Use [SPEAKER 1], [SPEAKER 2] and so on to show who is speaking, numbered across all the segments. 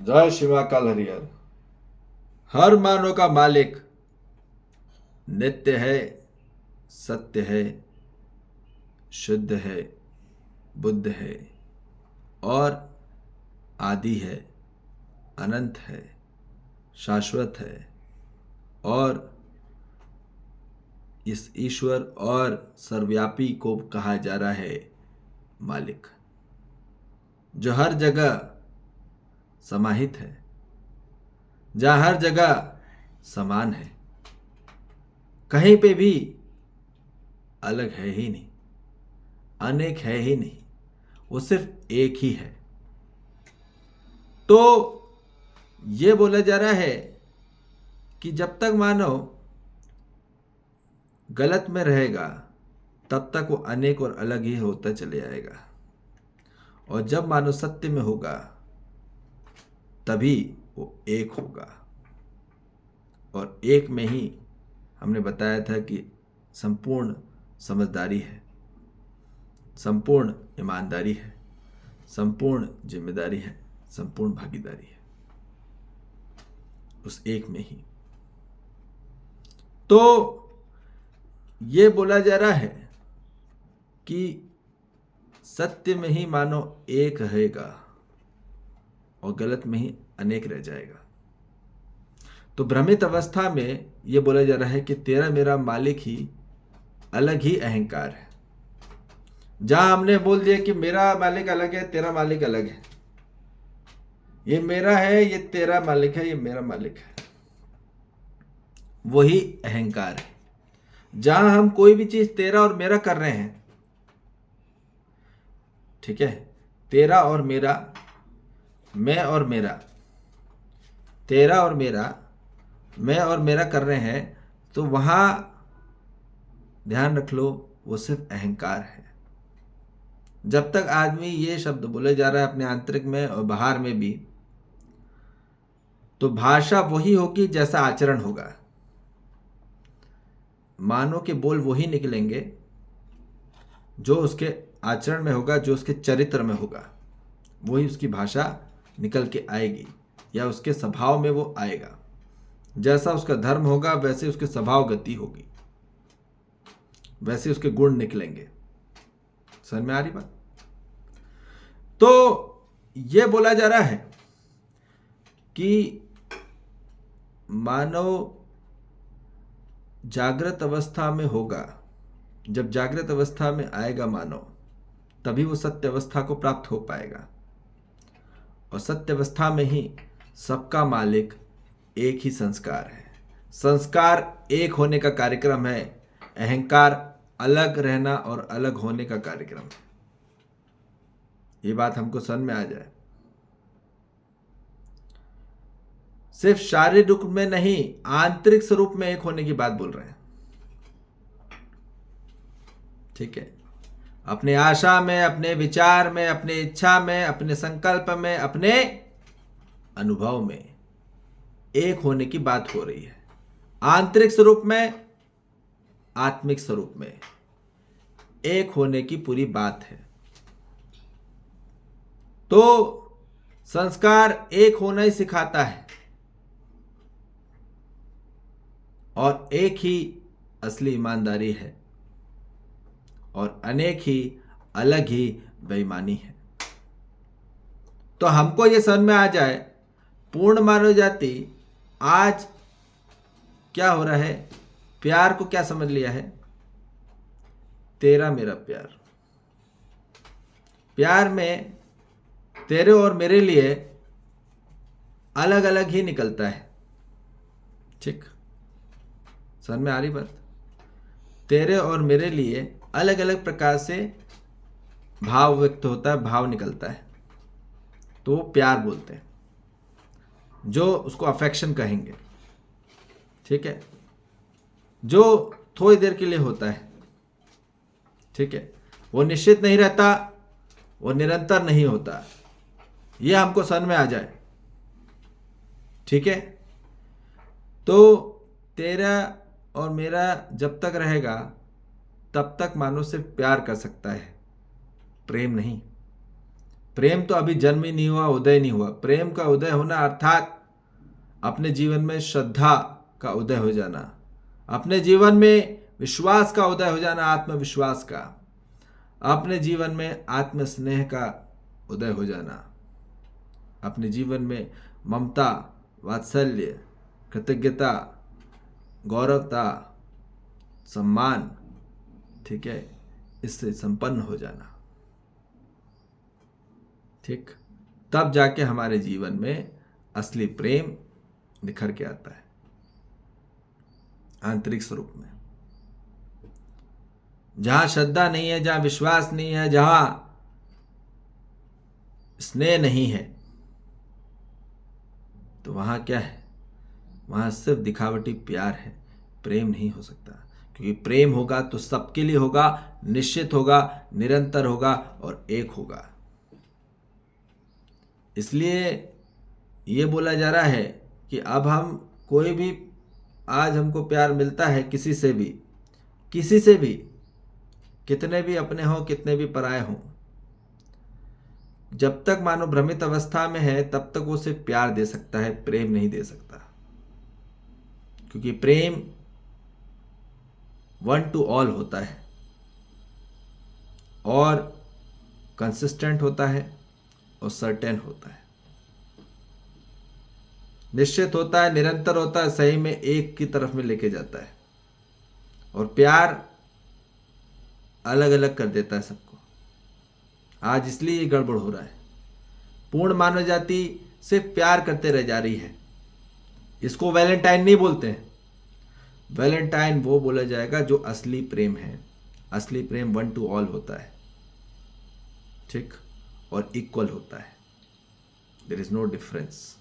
[SPEAKER 1] जय शिवा काल हरिहर। हर मानव का मालिक नित्य है, सत्य है, शुद्ध है, बुद्ध है और आदि है, अनंत है, शाश्वत है। और इस ईश्वर और सर्वव्यापी को कहा जा रहा है मालिक, जो हर जगह समाहित है, जहाँ हर जगह समान है, कहीं पे भी अलग है ही नहीं, अनेक है ही नहीं, वो सिर्फ एक ही है। तो ये बोला जा रहा है कि जब तक मानव गलत में रहेगा तब तक वो अनेक और अलग ही होता चले जाएगा, और जब मानव सत्य में होगा तभी वो एक होगा। और एक में ही हमने बताया था कि संपूर्ण समझदारी है, संपूर्ण ईमानदारी है, संपूर्ण जिम्मेदारी है, संपूर्ण भागीदारी है उस एक में ही। तो ये बोला जा रहा है कि सत्य में ही मानो एक रहेगा और गलत में ही अनेक रह जाएगा। तो भ्रमित अवस्था में यह बोला जा रहा है कि तेरा मेरा मालिक ही अलग ही अहंकार है। जहां हमने बोल दिया कि मेरा मालिक अलग है, तेरा मालिक अलग है, ये मेरा है, ये तेरा मालिक है, ये मेरा मालिक है, वही अहंकार है। जहां हम कोई भी चीज तेरा और मेरा कर रहे हैं, ठीक है, तेरा और मेरा, मैं और मेरा, तेरा और मेरा, मैं और मेरा कर रहे हैं, तो वहां ध्यान रख लो वो सिर्फ अहंकार है। जब तक आदमी ये शब्द बोले जा रहा है अपने आंतरिक में और बाहर में भी, तो भाषा वही होगी जैसा आचरण होगा। मानो के बोल वही निकलेंगे जो उसके आचरण में होगा, जो उसके चरित्र में होगा, वही उसकी भाषा निकल के आएगी या उसके स्वभाव में वो आएगा। जैसा उसका धर्म होगा वैसे उसके स्वभाव गति होगी, वैसे उसके गुण निकलेंगे। समझ में आ रही बात? तो यह बोला जा रहा है कि मानव जागृत अवस्था में होगा, जब जागृत अवस्था में आएगा मानव, तभी वो सत्य अवस्था को प्राप्त हो पाएगा। और सत्य अवस्था में ही सबका मालिक एक ही संस्कार है। संस्कार एक होने का कार्यक्रम है, अहंकार अलग रहना और अलग होने का कार्यक्रम है। ये बात हमको समझ में आ जाए। सिर्फ शारीरिक रूप में नहीं, आंतरिक स्वरूप में एक होने की बात बोल रहे हैं। ठीक है, अपने आशा में, अपने विचार में, अपने इच्छा में, अपने संकल्प में, अपने अनुभव में एक होने की बात हो रही है। आंतरिक स्वरूप में, आत्मिक स्वरूप में एक होने की पूरी बात है। तो संस्कार एक होना ही सिखाता है, और एक ही असली ईमानदारी है और अनेक ही अलग ही बेईमानी है। तो हमको ये समझ में आ जाए, पूर्ण मानव जाति आज क्या हो रहा है, प्यार को क्या समझ लिया है? तेरा मेरा प्यार। प्यार में तेरे और मेरे लिए अलग अलग ही निकलता है। ठीक, समझ में आ रही बात? तेरे और मेरे लिए अलग अलग प्रकार से भाव व्यक्त होता है, भाव निकलता है, तो वो प्यार बोलते हैं, जो उसको अफेक्शन कहेंगे। ठीक है, जो थोड़ी देर के लिए होता है। ठीक है, वो निश्चित नहीं रहता, वो निरंतर नहीं होता। ये हमको समझ में आ जाए। ठीक है, तो तेरा और मेरा जब तक रहेगा तब तक मानो सिर्फ प्यार कर सकता है, प्रेम नहीं। प्रेम तो अभी जन्म ही नहीं हुआ, उदय नहीं हुआ। प्रेम का उदय होना अर्थात अपने जीवन में श्रद्धा का उदय हो जाना, अपने जीवन में विश्वास का उदय हो जाना, आत्मविश्वास का, अपने जीवन में आत्मस्नेह का उदय हो जाना, अपने जीवन में ममता, वात्सल्य, कृतज्ञता, गौरवता, सम्मान, ठीक है, इससे संपन्न हो जाना। ठीक, तब जाके हमारे जीवन में असली प्रेम निखर के आता है आंतरिक स्वरूप में। जहां श्रद्धा नहीं है, जहां विश्वास नहीं है, जहां स्नेह नहीं है, तो वहां क्या है? वहां सिर्फ दिखावटी प्यार है, प्रेम नहीं हो सकता। क्योंकि प्रेम होगा तो सबके लिए होगा, निश्चित होगा, निरंतर होगा और एक होगा। इसलिए ये बोला जा रहा है कि अब हम कोई भी, आज हमको प्यार मिलता है किसी से भी, कितने भी अपने हों, कितने भी पराये हों, जब तक मानो भ्रमित अवस्था में है तब तक वो सिर्फ प्यार दे सकता है, प्रेम नहीं दे सकता। क्योंकि प्रेम वन टू ऑल होता है और कंसिस्टेंट होता है और सर्टेन होता है, निश्चित होता है, निरंतर होता है, सही में एक की तरफ में लेके जाता है। और प्यार अलग अलग कर देता है सबको। आज इसलिए ये गड़बड़ हो रहा है। पूर्ण मानव जाति सिर्फ प्यार करते रह जा रही है। इसको वैलेंटाइन नहीं बोलते हैं। वैलेंटाइन वो बोला जाएगा जो असली प्रेम है। असली प्रेम वन टू ऑल होता है, ठीक, और इक्वल होता है। There is no difference.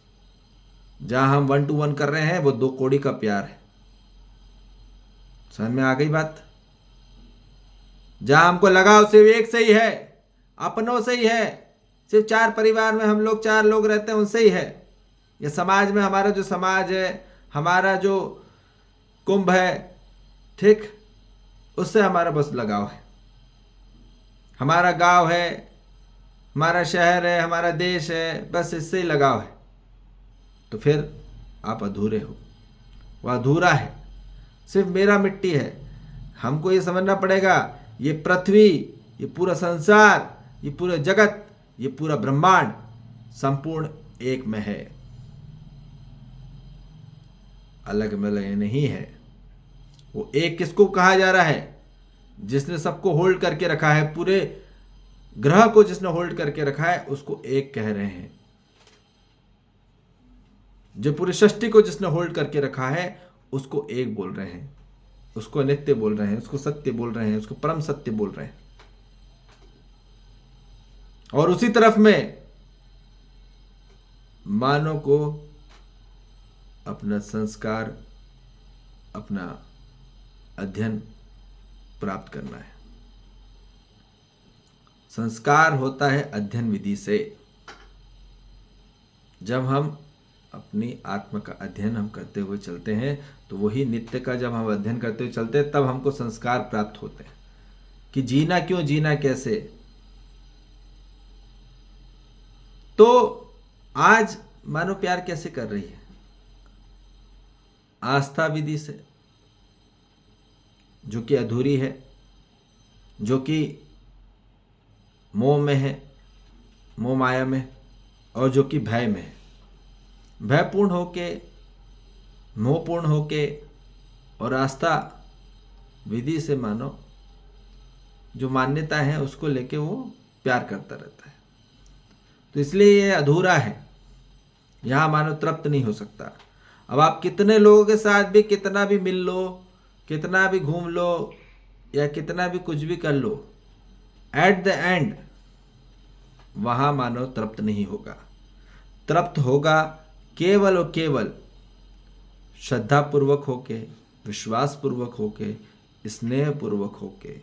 [SPEAKER 1] जहां हम 1 to 1 कर रहे हैं वो 2 कौड़ी का प्यार है। समझ में आ गई बात? जहां हमको लगाव सिर्फ एक से ही है, अपनों से ही है, सिर्फ 4 परिवार में हम लोग 4 लोग रहते हैं उनसे ही है, या समाज में हमारा जो समाज है, हमारा जो कुंभ है, ठीक, उससे हमारा बस लगाव है। हमारा गांव है, हमारा शहर है, हमारा देश है, बस इससे ही लगाव है। तो फिर आप अधूरे हो। वह अधूरा है, सिर्फ मेरा मिट्टी है। हमको ये समझना पड़ेगा, ये पृथ्वी, ये पूरा संसार, ये पूरा जगत, ये पूरा ब्रह्मांड संपूर्ण एक में है, अलग अलग नहीं है। वो एक किसको कहा जा रहा है? जिसने सबको होल्ड करके रखा है, पूरे ग्रह को जिसने होल्ड करके रखा है उसको एक कह रहे हैं। जो पूरी सृष्टि को जिसने होल्ड करके रखा है उसको एक बोल रहे हैं, उसको नित्य बोल रहे हैं, उसको सत्य बोल रहे हैं, उसको परम सत्य बोल रहे हैं। और उसी तरफ में मानव को अपना संस्कार, अपना अध्ययन प्राप्त करना है। संस्कार होता है अध्ययन विधि से। जब हम अपनी आत्मा का अध्ययन हम करते हुए चलते हैं तो वही नित्य का जब हम अध्ययन करते हुए चलते हैं तब हमको संस्कार प्राप्त होते हैं कि जीना क्यों, जीना कैसे। तो आज मानो प्यार कैसे कर रही है? आस्था विधि से, जो कि अधूरी है, जो कि मोह में है, मोह माया में, और जो कि भय में है। भयपूर्ण होके, मोहपूर्ण होके और आस्था विधि से मानो जो मान्यता है उसको लेके वो प्यार करता रहता है। तो इसलिए ये अधूरा है, यहाँ मानो तृप्त नहीं हो सकता। अब आप कितने लोगों के साथ भी कितना भी मिल लो, कितना भी घूम लो, या कितना भी कुछ भी कर लो, एट द एंड वहाँ मानो तृप्त नहीं होगा। तृप्त होगा केवल और केवल श्रद्धा पूर्वक होके, विश्वास पूर्वक होके, स्नेह पूर्वक होके,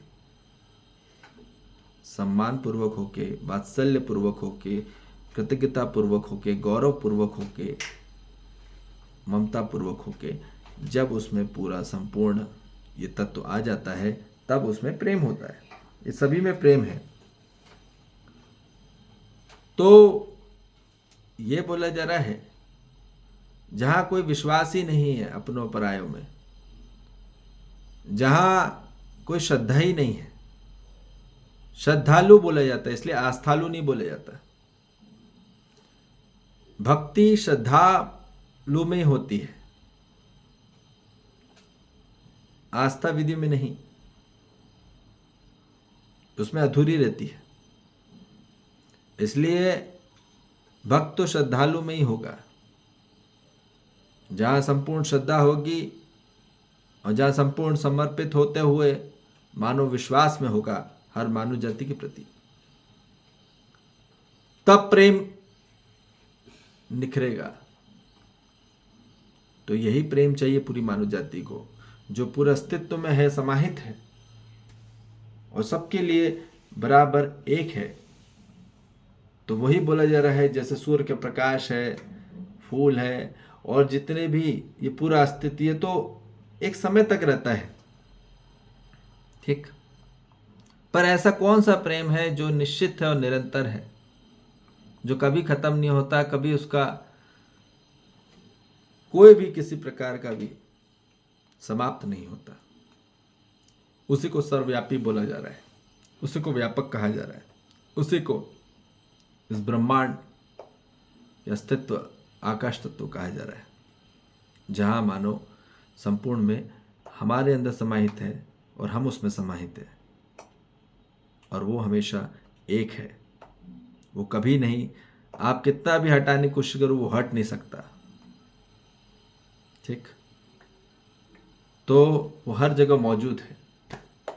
[SPEAKER 1] सम्मान पूर्वक होके, वात्सल्य पूर्वक होके, कृतज्ञता पूर्वक होके, गौरव पूर्वक होके, ममता पूर्वक होके। जब उसमें पूरा संपूर्ण ये तत्व आ जाता है तब उसमें प्रेम होता है। ये सभी में प्रेम है। तो ये बोला जा रहा है जहां कोई विश्वास ही नहीं है अपनों परायों में, जहां कोई श्रद्धा ही नहीं है, श्रद्धालु बोला जाता है, इसलिए आस्थालु नहीं बोला जाता। भक्ति श्रद्धालु में ही होती है, आस्था विधि में नहीं, उसमें अधूरी रहती है। इसलिए भक्त तो श्रद्धालु में ही होगा, जहां संपूर्ण श्रद्धा होगी और जहां संपूर्ण समर्पित होते हुए मानव विश्वास में होगा हर मानव जाति के प्रति, तब प्रेम निखरेगा। तो यही प्रेम चाहिए पूरी मानव जाति को, जो पूरे अस्तित्व में है, समाहित है और सबके लिए बराबर एक है। तो वही बोला जा रहा है, जैसे सूर्य के प्रकाश है, फूल है और जितने भी ये पूरा अस्तित्व, ये तो एक समय तक रहता है, ठीक। पर ऐसा कौन सा प्रेम है जो निश्चित है और निरंतर है, जो कभी खत्म नहीं होता, कभी उसका कोई भी किसी प्रकार का भी समाप्त नहीं होता। उसी को सर्वव्यापी बोला जा रहा है, उसी को व्यापक कहा जा रहा है, उसी को इस ब्रह्मांड या अस्तित्व आकाश तत्व कहा जा रहा है, जहां मानो संपूर्ण में हमारे अंदर समाहित है और हम उसमें समाहित है, और वो हमेशा एक है। वो कभी नहीं, आप कितना भी हटाने की कोशिश करो वो हट नहीं सकता, ठीक। तो वो हर जगह मौजूद है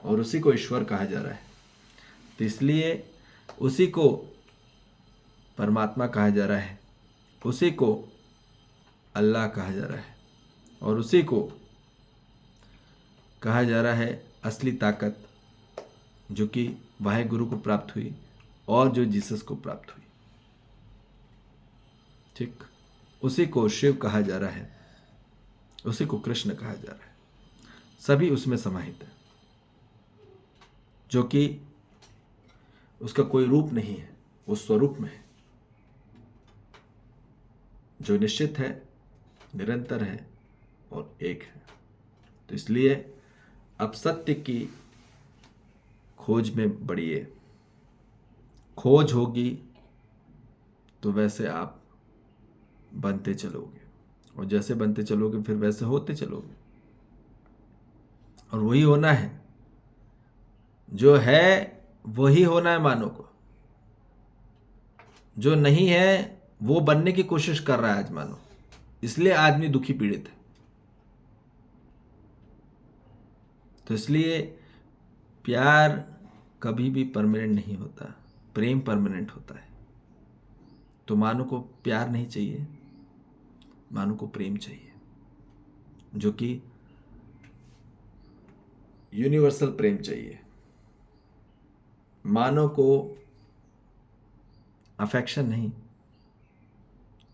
[SPEAKER 1] और उसी को ईश्वर कहा जा रहा है। तो इसलिए उसी को परमात्मा कहा जा रहा है, उसी को अल्लाह कहा जा रहा है और उसी को कहा जा रहा है असली ताकत, जो कि वाहे गुरु को प्राप्त हुई और जो जीसस को प्राप्त हुई, ठीक। उसी को शिव कहा जा रहा है, उसी को कृष्ण कहा जा रहा है, सभी उसमें समाहित है, जो कि उसका कोई रूप नहीं है, वो स्वरूप में है, जो निश्चित है, निरंतर है और एक है। तो इसलिए अब सत्य की खोज में बढ़िए। खोज होगी तो वैसे आप बनते चलोगे, और जैसे बनते चलोगे फिर वैसे होते चलोगे, और वही होना है, जो है वही होना है मानव को। जो नहीं है वो बनने की कोशिश कर रहा है आज मानव, इसलिए आदमी दुखी पीड़ित है। तो इसलिए प्यार कभी भी परमानेंट नहीं होता, प्रेम परमानेंट होता है। तो मानव को प्यार नहीं चाहिए, मानव को प्रेम चाहिए, जो कि यूनिवर्सल प्रेम चाहिए। मानव को अफेक्शन नहीं,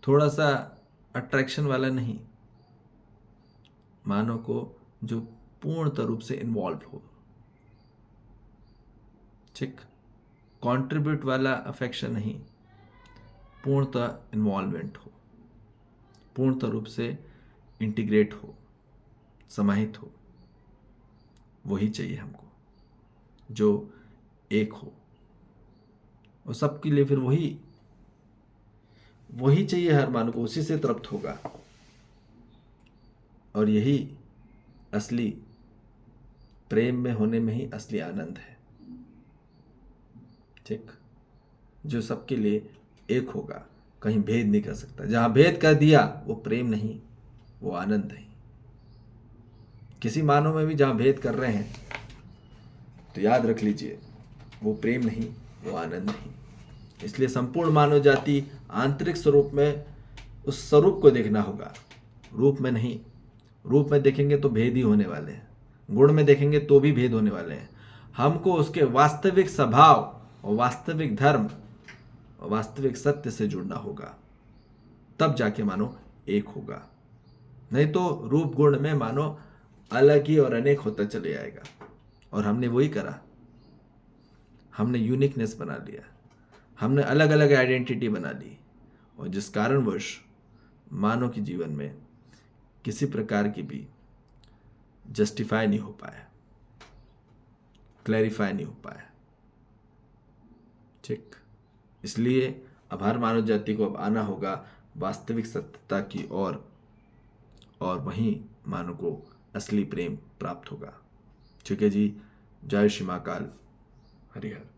[SPEAKER 1] थोड़ा सा अट्रैक्शन वाला नहीं, मानव को जो पूर्णतः रूप से इन्वॉल्व हो, ठीक। कंट्रीब्यूट वाला अफेक्शन नहीं, पूर्णतः इन्वॉल्वमेंट हो, पूर्णतः रूप से इंटीग्रेट हो, समाहित हो, वही चाहिए हमको, जो एक हो। और सबके लिए फिर वही चाहिए हर मानव को, उसी से तृप्त होगा। और यही असली प्रेम में होने में ही असली आनंद है, ठीक। जो सबके लिए एक होगा, कहीं भेद नहीं कर सकता। जहां भेद कर दिया वो प्रेम नहीं, वो आनंद नहीं। किसी मानव में भी जहां भेद कर रहे हैं तो याद रख लीजिए, वो प्रेम नहीं, वो आनंद नहीं। इसलिए संपूर्ण मानव जाति आंतरिक स्वरूप में उस स्वरूप को देखना होगा, रूप में नहीं। रूप में देखेंगे तो भेद ही होने वाले हैं, गुण में देखेंगे तो भी भेद होने वाले हैं। हमको उसके वास्तविक स्वभाव और वास्तविक धर्म और वास्तविक सत्य से जुड़ना होगा, तब जाके मानो एक होगा। नहीं तो रूप गुण में मानो अलग ही और अनेक होता चले जाएगा। और हमने वही करा, हमने यूनिकनेस बना लिया, हमने अलग अलग आइडेंटिटी बना ली, और जिस कारणवश मानव के जीवन में किसी प्रकार की भी जस्टिफाई नहीं हो पाया, क्लैरिफाई नहीं हो पाया। ठीक, इसलिए अब हर मानव जाति को अब आना होगा वास्तविक सत्यता की ओर, और वहीं मानव को असली प्रेम प्राप्त होगा। ठीक है जी, जय श्री महाकाल, हरिहर।